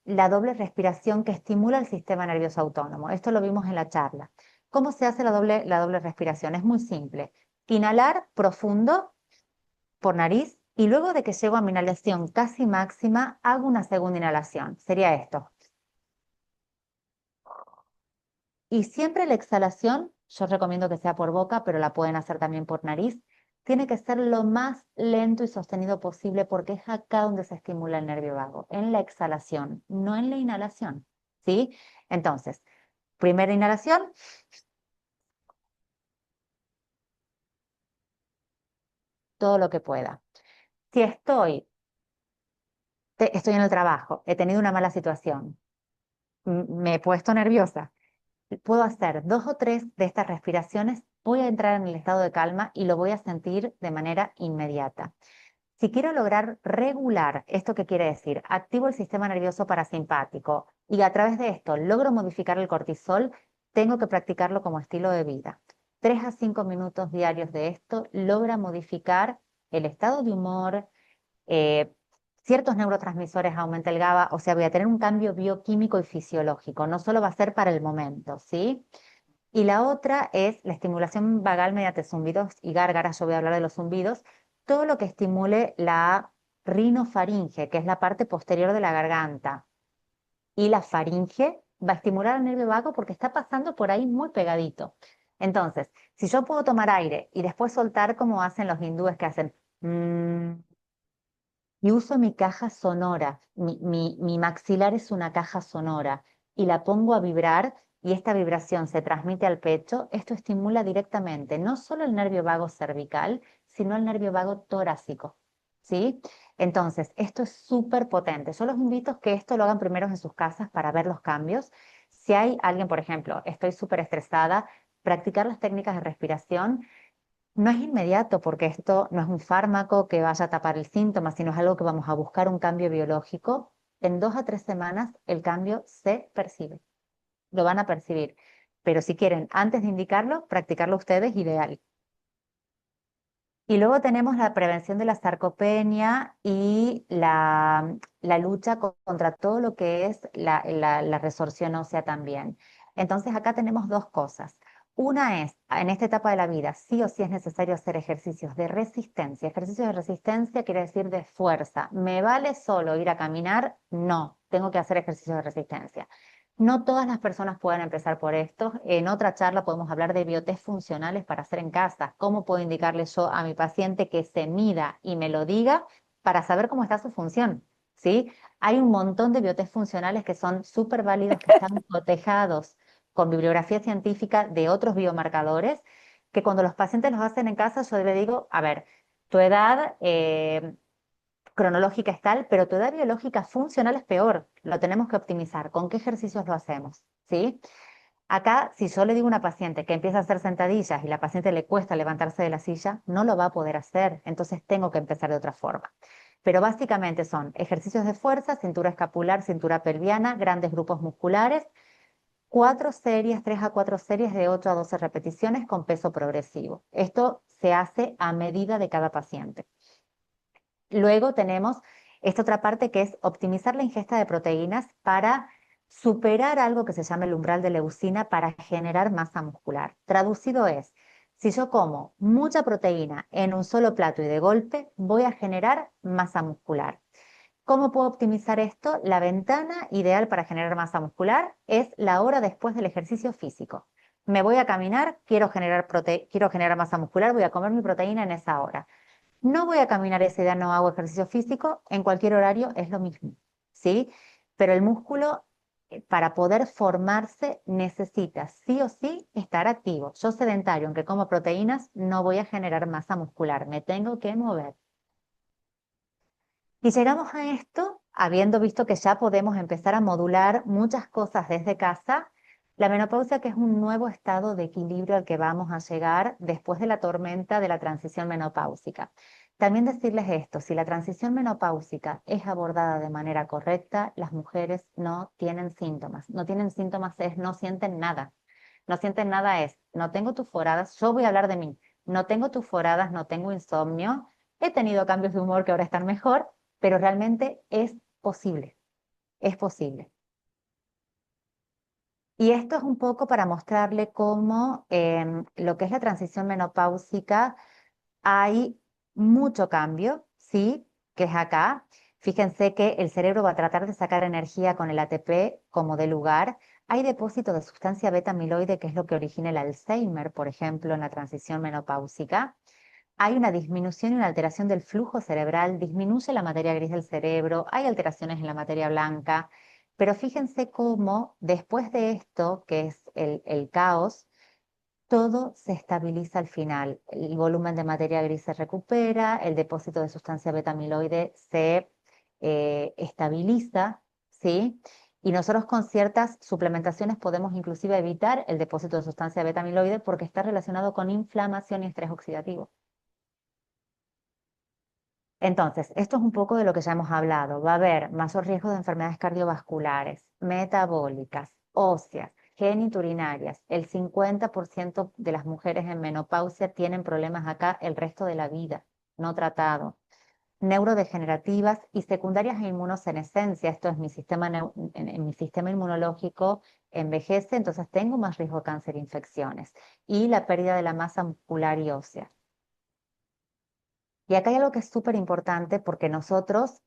la doble respiración que estimula el sistema nervioso autónomo. Esto lo vimos en la charla. ¿Cómo se hace la doble respiración? Es muy simple. Inhalar profundo por nariz y luego de que llego a mi inhalación casi máxima, hago una segunda inhalación. Sería esto. Y siempre la exhalación, yo recomiendo que sea por boca, pero la pueden hacer también por nariz, tiene que ser lo más lento y sostenido posible porque es acá donde se estimula el nervio vago, en la exhalación, no en la inhalación, ¿sí? Entonces, primera inhalación, todo lo que pueda. Si estoy en el trabajo, he tenido una mala situación, me he puesto nerviosa, puedo hacer 2 o 3 de estas respiraciones, voy a entrar en el estado de calma y lo voy a sentir de manera inmediata. Si quiero lograr regular, ¿esto qué quiere decir? Activo el sistema nervioso parasimpático y a través de esto logro modificar el cortisol, tengo que practicarlo como estilo de vida. 3 a 5 minutos diarios de esto logra modificar el estado de humor, eh, ciertos neurotransmisores, aumenta el GABA, o sea, voy a tener un cambio bioquímico y fisiológico, no solo va a ser para el momento, ¿sí? Y la otra es la estimulación vagal mediante zumbidos y gárgaras. Yo voy a hablar de los zumbidos. Todo lo que estimule la rinofaringe, que es la parte posterior de la garganta. Y la faringe va a estimular el nervio vago porque está pasando por ahí muy pegadito. Entonces, si yo puedo tomar aire y después soltar como hacen los hindúes que hacen y uso mi caja sonora, mi maxilar es una caja sonora y la pongo a vibrar y esta vibración se transmite al pecho, esto estimula directamente no solo el nervio vago cervical, sino el nervio vago torácico, ¿sí? Entonces, esto es súper potente. Yo los invito a que esto lo hagan primero en sus casas para ver los cambios. Si hay alguien, por ejemplo, estoy súper estresada, practicar las técnicas de respiración no es inmediato porque esto no es un fármaco que vaya a tapar el síntoma, sino es algo que vamos a buscar un cambio biológico. En 2 a 3 semanas el cambio se percibe, lo van a percibir. Pero si quieren, antes de indicarlo, practicarlo ustedes, ideal. Y luego tenemos la prevención de la sarcopenia y la lucha contra todo lo que es la resorción ósea también. Entonces acá tenemos 2 cosas. Una es, en esta etapa de la vida, sí o sí es necesario hacer ejercicios de resistencia. Ejercicios de resistencia quiere decir de fuerza. ¿Me vale solo ir a caminar? No, tengo que hacer ejercicios de resistencia. No todas las personas pueden empezar por esto. En otra charla podemos hablar de biotest funcionales para hacer en casa. ¿Cómo puedo indicarle yo a mi paciente que se mida y me lo diga para saber cómo está su función? ¿Sí? Hay un montón de biotest funcionales que son súper válidos, que están cotejados con bibliografía científica de otros biomarcadores, que cuando los pacientes los hacen en casa, yo le digo, a ver, tu edad cronológica es tal, pero tu edad biológica funcional es peor. Lo tenemos que optimizar. ¿Con qué ejercicios lo hacemos? ¿Sí? Acá, si yo le digo a una paciente que empieza a hacer sentadillas y la paciente le cuesta levantarse de la silla, no lo va a poder hacer. Entonces tengo que empezar de otra forma. Pero básicamente son ejercicios de fuerza, cintura escapular, cintura pelviana, grandes grupos musculares, 4 series, 3 a 4 series de 8 a 12 repeticiones con peso progresivo. Esto se hace a medida de cada paciente. Luego tenemos esta otra parte que es optimizar la ingesta de proteínas para superar algo que se llama el umbral de leucina para generar masa muscular. Traducido es, si yo como mucha proteína en un solo plato y de golpe, voy a generar masa muscular. ¿Cómo puedo optimizar esto? La ventana ideal para generar masa muscular es la hora después del ejercicio físico. Me voy a caminar, quiero generar masa muscular, voy a comer mi proteína en esa hora. No voy a caminar ese día, no hago ejercicio físico, en cualquier horario es lo mismo, ¿sí? Pero el músculo, para poder formarse, necesita sí o sí estar activo. Yo sedentario, aunque como proteínas, no voy a generar masa muscular, me tengo que mover. Y llegamos a esto, habiendo visto que ya podemos empezar a modular muchas cosas desde casa, la menopausia que es un nuevo estado de equilibrio al que vamos a llegar después de la tormenta de la transición menopáusica. También decirles esto, si la transición menopáusica es abordada de manera correcta, las mujeres no tienen síntomas. No tienen síntomas es no sienten nada. No sienten nada es, no tengo tus foradas, yo voy a hablar de mí, no tengo tus foradas, no tengo insomnio, he tenido cambios de humor que ahora están mejor, pero realmente es posible, es posible. Y esto es un poco para mostrarle cómo lo que es la transición menopáusica hay mucho cambio, ¿sí? Que es acá. Fíjense que el cerebro va a tratar de sacar energía con el ATP como de lugar. Hay depósito de sustancia beta amiloide, que es lo que origina el Alzheimer, por ejemplo, en la transición menopáusica. Hay una disminución y una alteración del flujo cerebral, disminuye la materia gris del cerebro, hay alteraciones en la materia blanca, pero fíjense cómo después de esto, que es el caos, todo se estabiliza al final. El volumen de materia gris se recupera, el depósito de sustancia beta amiloide se estabiliza, ¿sí? Y nosotros con ciertas suplementaciones podemos inclusive evitar el depósito de sustancia beta amiloide porque está relacionado con inflamación y estrés oxidativo. Entonces, esto es un poco de lo que ya hemos hablado. Va a haber mayor riesgo de enfermedades cardiovasculares, metabólicas, óseas, geniturinarias. El 50% de las mujeres en menopausia tienen problemas acá el resto de la vida, no tratado. Neurodegenerativas y secundarias a inmunosenescencia. Esto es mi sistema, en mi sistema inmunológico envejece, entonces tengo más riesgo de cáncer e infecciones. Y la pérdida de la masa muscular y ósea. Y acá hay algo que es súper importante porque nosotros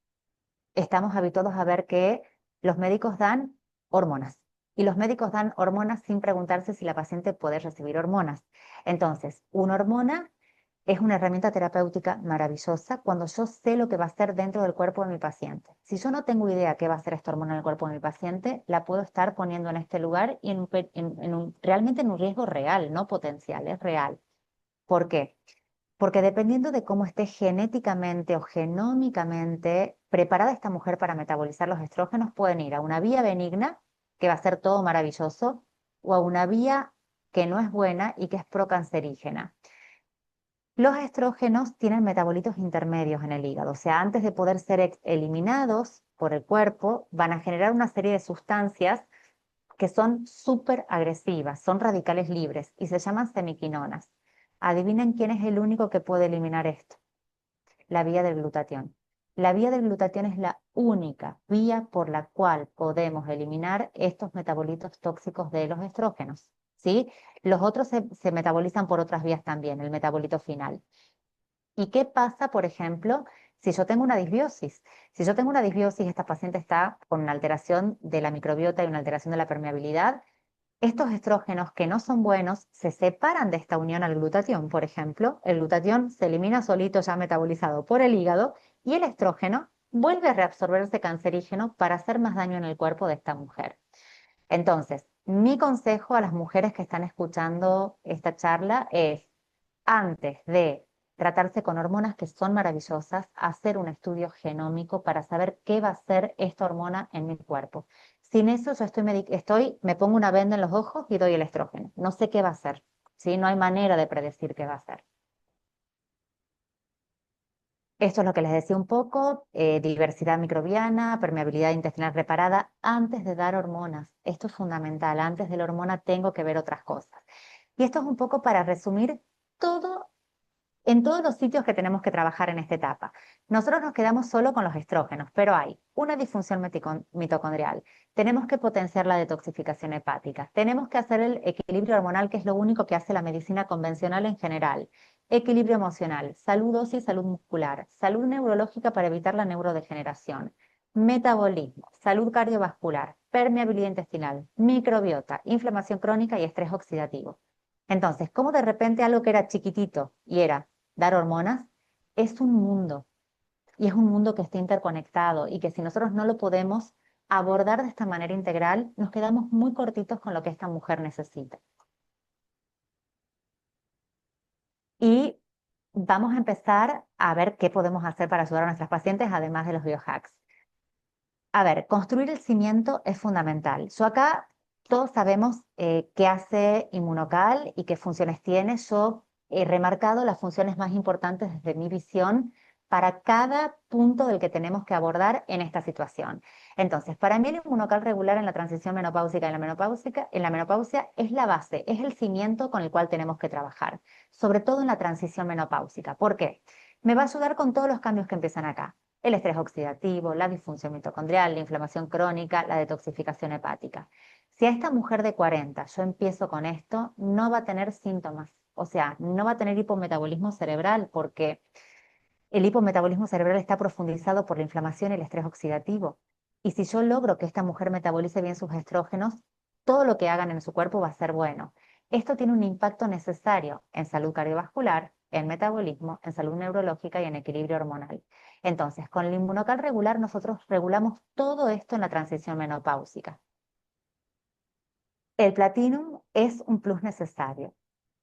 estamos habituados a ver que los médicos dan hormonas y los médicos dan hormonas sin preguntarse si la paciente puede recibir hormonas. Entonces, una hormona es una herramienta terapéutica maravillosa cuando yo sé lo que va a hacer dentro del cuerpo de mi paciente. Si yo no tengo idea qué va a hacer esta hormona en el cuerpo de mi paciente, la puedo estar poniendo en este lugar y realmente en un riesgo real, no potencial, es real. ¿Por qué? Porque dependiendo de cómo esté genéticamente o genómicamente preparada esta mujer para metabolizar los estrógenos, pueden ir a una vía benigna, que va a ser todo maravilloso, o a una vía que no es buena y que es procancerígena. Los estrógenos tienen metabolitos intermedios en el hígado, o sea, antes de poder ser eliminados por el cuerpo, van a generar una serie de sustancias que son súper agresivas, son radicales libres y se llaman semiquinonas. Adivinen quién es el único que puede eliminar esto. La vía del glutatión. La vía del glutatión es la única vía por la cual podemos eliminar estos metabolitos tóxicos de los estrógenos, ¿sí? Los otros se metabolizan por otras vías también, el metabolito final. ¿Y qué pasa, por ejemplo, si yo tengo una disbiosis? Si yo tengo una disbiosis, esta paciente está con una alteración de la microbiota y una alteración de la permeabilidad, estos estrógenos que no son buenos se separan de esta unión al glutatión, por ejemplo. El glutatión se elimina solito ya metabolizado por el hígado y el estrógeno vuelve a reabsorberse cancerígeno para hacer más daño en el cuerpo de esta mujer. Entonces, mi consejo a las mujeres que están escuchando esta charla es, antes de tratarse con hormonas que son maravillosas, hacer un estudio genómico para saber qué va a hacer esta hormona en mi cuerpo. Sin eso yo me pongo una venda en los ojos y doy el estrógeno. No sé qué va a hacer, ¿sí? No hay manera de predecir qué va a hacer. Esto es lo que les decía un poco, diversidad microbiana, permeabilidad intestinal reparada, antes de dar hormonas. Esto es fundamental, antes de la hormona tengo que ver otras cosas. Y esto es un poco para resumir todo en todos los sitios que tenemos que trabajar en esta etapa. Nosotros nos quedamos solo con los estrógenos, pero hay una disfunción mitocondrial. Tenemos que potenciar la detoxificación hepática. Tenemos que hacer el equilibrio hormonal, que es lo único que hace la medicina convencional en general. Equilibrio emocional, salud ósea y salud muscular, salud neurológica para evitar la neurodegeneración, metabolismo, salud cardiovascular, permeabilidad intestinal, microbiota, inflamación crónica y estrés oxidativo. Entonces, ¿cómo de repente algo que era chiquitito y era dar hormonas, es un mundo? Y es un mundo que está interconectado y que si nosotros no lo podemos abordar de esta manera integral, nos quedamos muy cortitos con lo que esta mujer necesita. Y vamos a empezar a ver qué podemos hacer para ayudar a nuestras pacientes, además de los biohacks. A ver, construir el cimiento es fundamental. Yo acá todos sabemos qué hace Inmunocal y qué funciones tiene. Yo he remarcado las funciones más importantes desde mi visión para cada punto del que tenemos que abordar en esta situación. Entonces, para mí el Inmunocal regular en la transición menopáusica y en la menopausia es la base, es el cimiento con el cual tenemos que trabajar, sobre todo en la transición menopáusica. ¿Por qué? Me va a ayudar con todos los cambios que empiezan acá: el estrés oxidativo, la disfunción mitocondrial, la inflamación crónica, la detoxificación hepática. Si a esta mujer de 40 yo empiezo con esto, no va a tener síntomas, o sea, no va a tener hipometabolismo cerebral porque el hipometabolismo cerebral está profundizado por la inflamación y el estrés oxidativo. Y si yo logro que esta mujer metabolice bien sus estrógenos, todo lo que hagan en su cuerpo va a ser bueno. Esto tiene un impacto necesario en salud cardiovascular, en metabolismo, en salud neurológica y en equilibrio hormonal. Entonces, con el inmunocal regular nosotros regulamos todo esto en la transición menopáusica. El platinum es un plus necesario.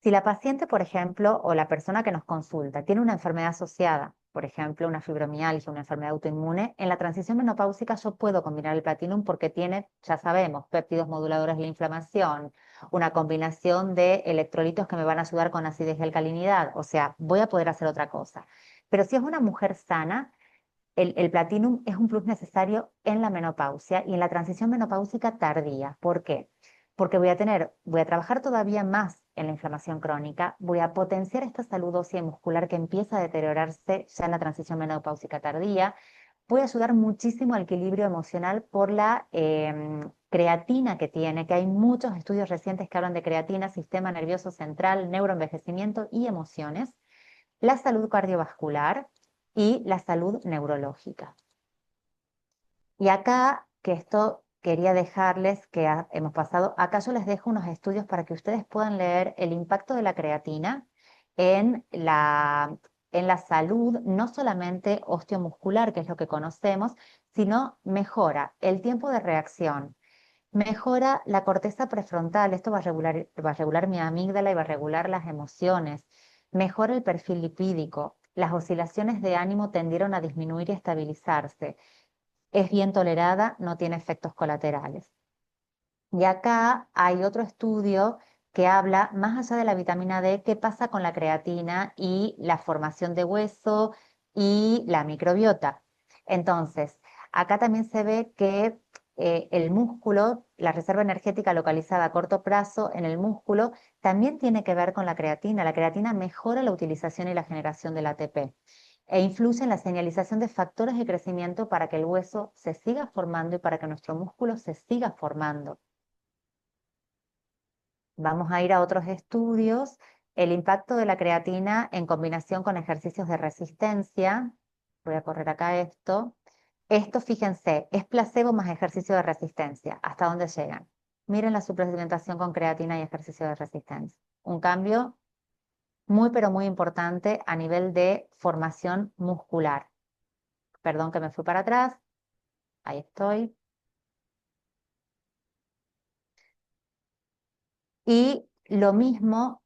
Si la paciente, por ejemplo, o la persona que nos consulta tiene una enfermedad asociada, por ejemplo, una fibromialgia, una enfermedad autoinmune, en la transición menopáusica yo puedo combinar el platinum porque tiene, ya sabemos, péptidos moduladores de la inflamación, una combinación de electrolitos que me van a ayudar con acidez y alcalinidad, o sea, voy a poder hacer otra cosa. Pero si es una mujer sana, el platinum es un plus necesario en la menopausia y en la transición menopáusica tardía. ¿Por qué? Porque voy a trabajar todavía más en la inflamación crónica, voy a potenciar esta salud ósea y muscular que empieza a deteriorarse ya en la transición menopáusica tardía, voy a ayudar muchísimo al equilibrio emocional por la creatina que tiene, que hay muchos estudios recientes que hablan de creatina, sistema nervioso central, neuroenvejecimiento y emociones, la salud cardiovascular y la salud neurológica. Y acá, que esto quería dejarles, que hemos pasado, acá yo les dejo unos estudios para que ustedes puedan leer el impacto de la creatina en la salud, no solamente osteomuscular, que es lo que conocemos, sino mejora el tiempo de reacción, mejora la corteza prefrontal, esto va a regular mi amígdala y va a regular las emociones, mejora el perfil lipídico, las oscilaciones de ánimo tendieron a disminuir y estabilizarse, es bien tolerada, no tiene efectos colaterales. Y acá hay otro estudio que habla, más allá de la vitamina D, qué pasa con la creatina y la formación de hueso y la microbiota. Entonces, acá también se ve que el músculo, la reserva energética localizada a corto plazo en el músculo, también tiene que ver con la creatina. La creatina mejora la utilización y la generación del ATP e influye en la señalización de factores de crecimiento para que el hueso se siga formando y para que nuestro músculo se siga formando. Vamos a ir a otros estudios. El impacto de la creatina en combinación con ejercicios de resistencia. Voy a correr acá esto. Esto, fíjense, es placebo más ejercicio de resistencia. ¿Hasta dónde llegan? Miren la suplementación con creatina y ejercicio de resistencia. Un cambio muy, pero muy importante a nivel de formación muscular. Perdón que me fui para atrás. Ahí estoy. Y lo mismo,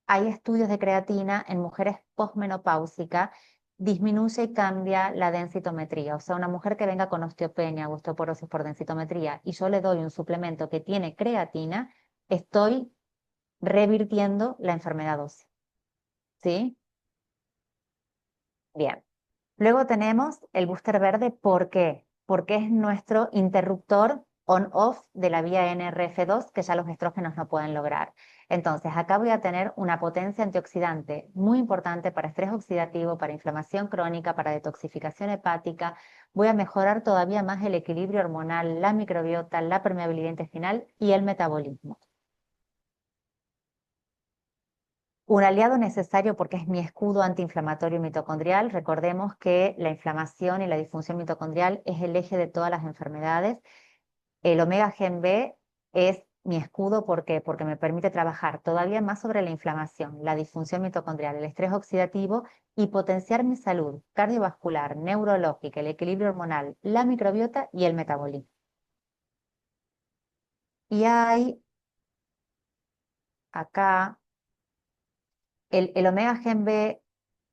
hay estudios de creatina en mujeres posmenopáusicas, disminuye y cambia la densitometría. O sea, una mujer que venga con osteopenia o osteoporosis por densitometría y yo le doy un suplemento que tiene creatina, estoy revirtiendo la enfermedad ósea. ¿Sí? Bien. Luego tenemos el booster verde, ¿por qué? Porque es nuestro interruptor on-off de la vía NRF2 que ya los estrógenos no pueden lograr. Entonces, acá voy a tener una potencia antioxidante muy importante para estrés oxidativo, para inflamación crónica, para detoxificación hepática. Voy a mejorar todavía más el equilibrio hormonal, la microbiota, la permeabilidad intestinal y el metabolismo. Un aliado necesario porque es mi escudo antiinflamatorio mitocondrial. Recordemos que la inflamación y la disfunción mitocondrial es el eje de todas las enfermedades. El omega gen B es mi escudo, ¿por qué? Porque me permite trabajar todavía más sobre la inflamación, la disfunción mitocondrial, el estrés oxidativo y potenciar mi salud cardiovascular, neurológica, el equilibrio hormonal, la microbiota y el metabolismo. Y hay acá el omega gen B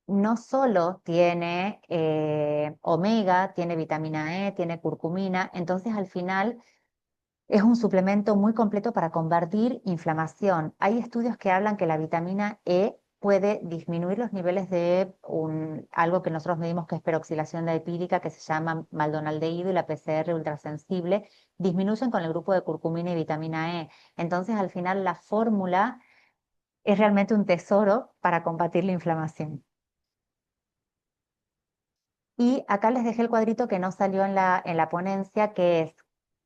no solo tiene omega, tiene vitamina E, tiene curcumina, entonces al final es un suplemento muy completo para combatir inflamación. Hay estudios que hablan que la vitamina E puede disminuir los niveles de algo que nosotros medimos que es peroxilación lipídica, que se llama maldonaldehído y la PCR ultrasensible, disminuyen con el grupo de curcumina y vitamina E. Entonces al final la fórmula es realmente un tesoro para combatir la inflamación. Y acá les dejé el cuadrito que no salió en la ponencia, que es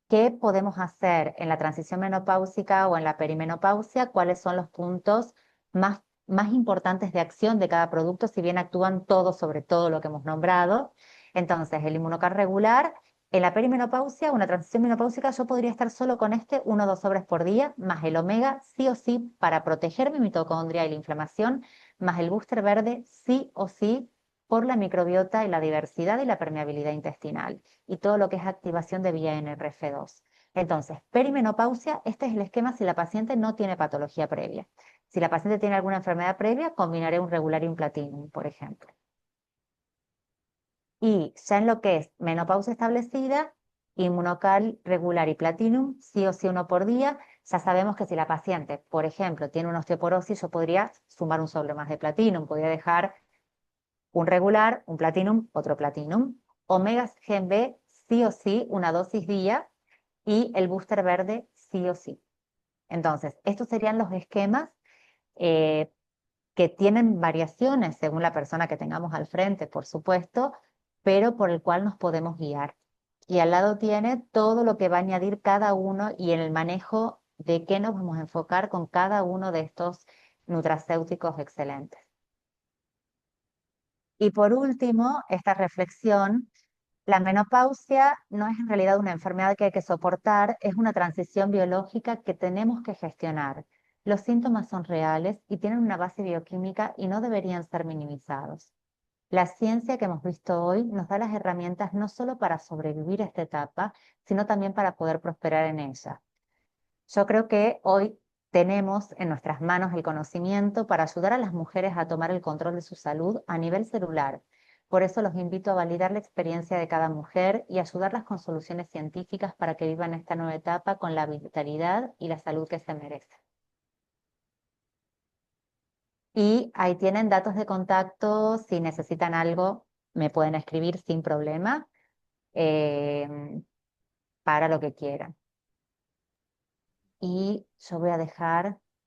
qué podemos hacer en la transición menopáusica o en la perimenopausia, cuáles son los puntos más importantes de acción de cada producto, si bien actúan todos sobre todo lo que hemos nombrado. Entonces, el inmunocar regular En la perimenopausia, una transición menopáusica, yo podría estar solo con 1 o 2 sobres por día, más el omega, sí o sí, para proteger mi mitocondria y la inflamación, más el booster verde, sí o sí, por la microbiota y la diversidad y la permeabilidad intestinal, y todo lo que es activación de vía NRF2. Entonces, perimenopausia, este es el esquema si la paciente no tiene patología previa. Si la paciente tiene alguna enfermedad previa, combinaré un regular y un platinum, por ejemplo. Y ya en lo que es menopausia establecida, inmunocal regular y platinum, sí o sí 1 por día. Ya sabemos que si la paciente, por ejemplo, tiene una osteoporosis, yo podría sumar un sobre más de platinum, podría dejar un regular, un platinum, otro platinum. Omega Gen B, sí o sí, una dosis día, y el booster verde, sí o sí. Entonces, estos serían los esquemas eh, que tienen variaciones según la persona que tengamos al frente, por supuesto, pero por el cual nos podemos guiar. Y al lado tiene todo lo que va a añadir cada uno y en el manejo de qué nos vamos a enfocar con cada uno de estos nutracéuticos excelentes. Y por último, esta reflexión, la menopausia no es en realidad una enfermedad que hay que soportar, es una transición biológica que tenemos que gestionar. Los síntomas son reales y tienen una base bioquímica y no deberían ser minimizados. La ciencia que hemos visto hoy nos da las herramientas no solo para sobrevivir a esta etapa, sino también para poder prosperar en ella. Yo creo que hoy tenemos en nuestras manos el conocimiento para ayudar a las mujeres a tomar el control de su salud a nivel celular. Por eso los invito a validar la experiencia de cada mujer y ayudarlas con soluciones científicas para que vivan esta nueva etapa con la vitalidad y la salud que se merecen. Y ahí tienen datos de contacto, si necesitan algo, me pueden escribir sin problema para lo que quieran. Y yo voy a dejar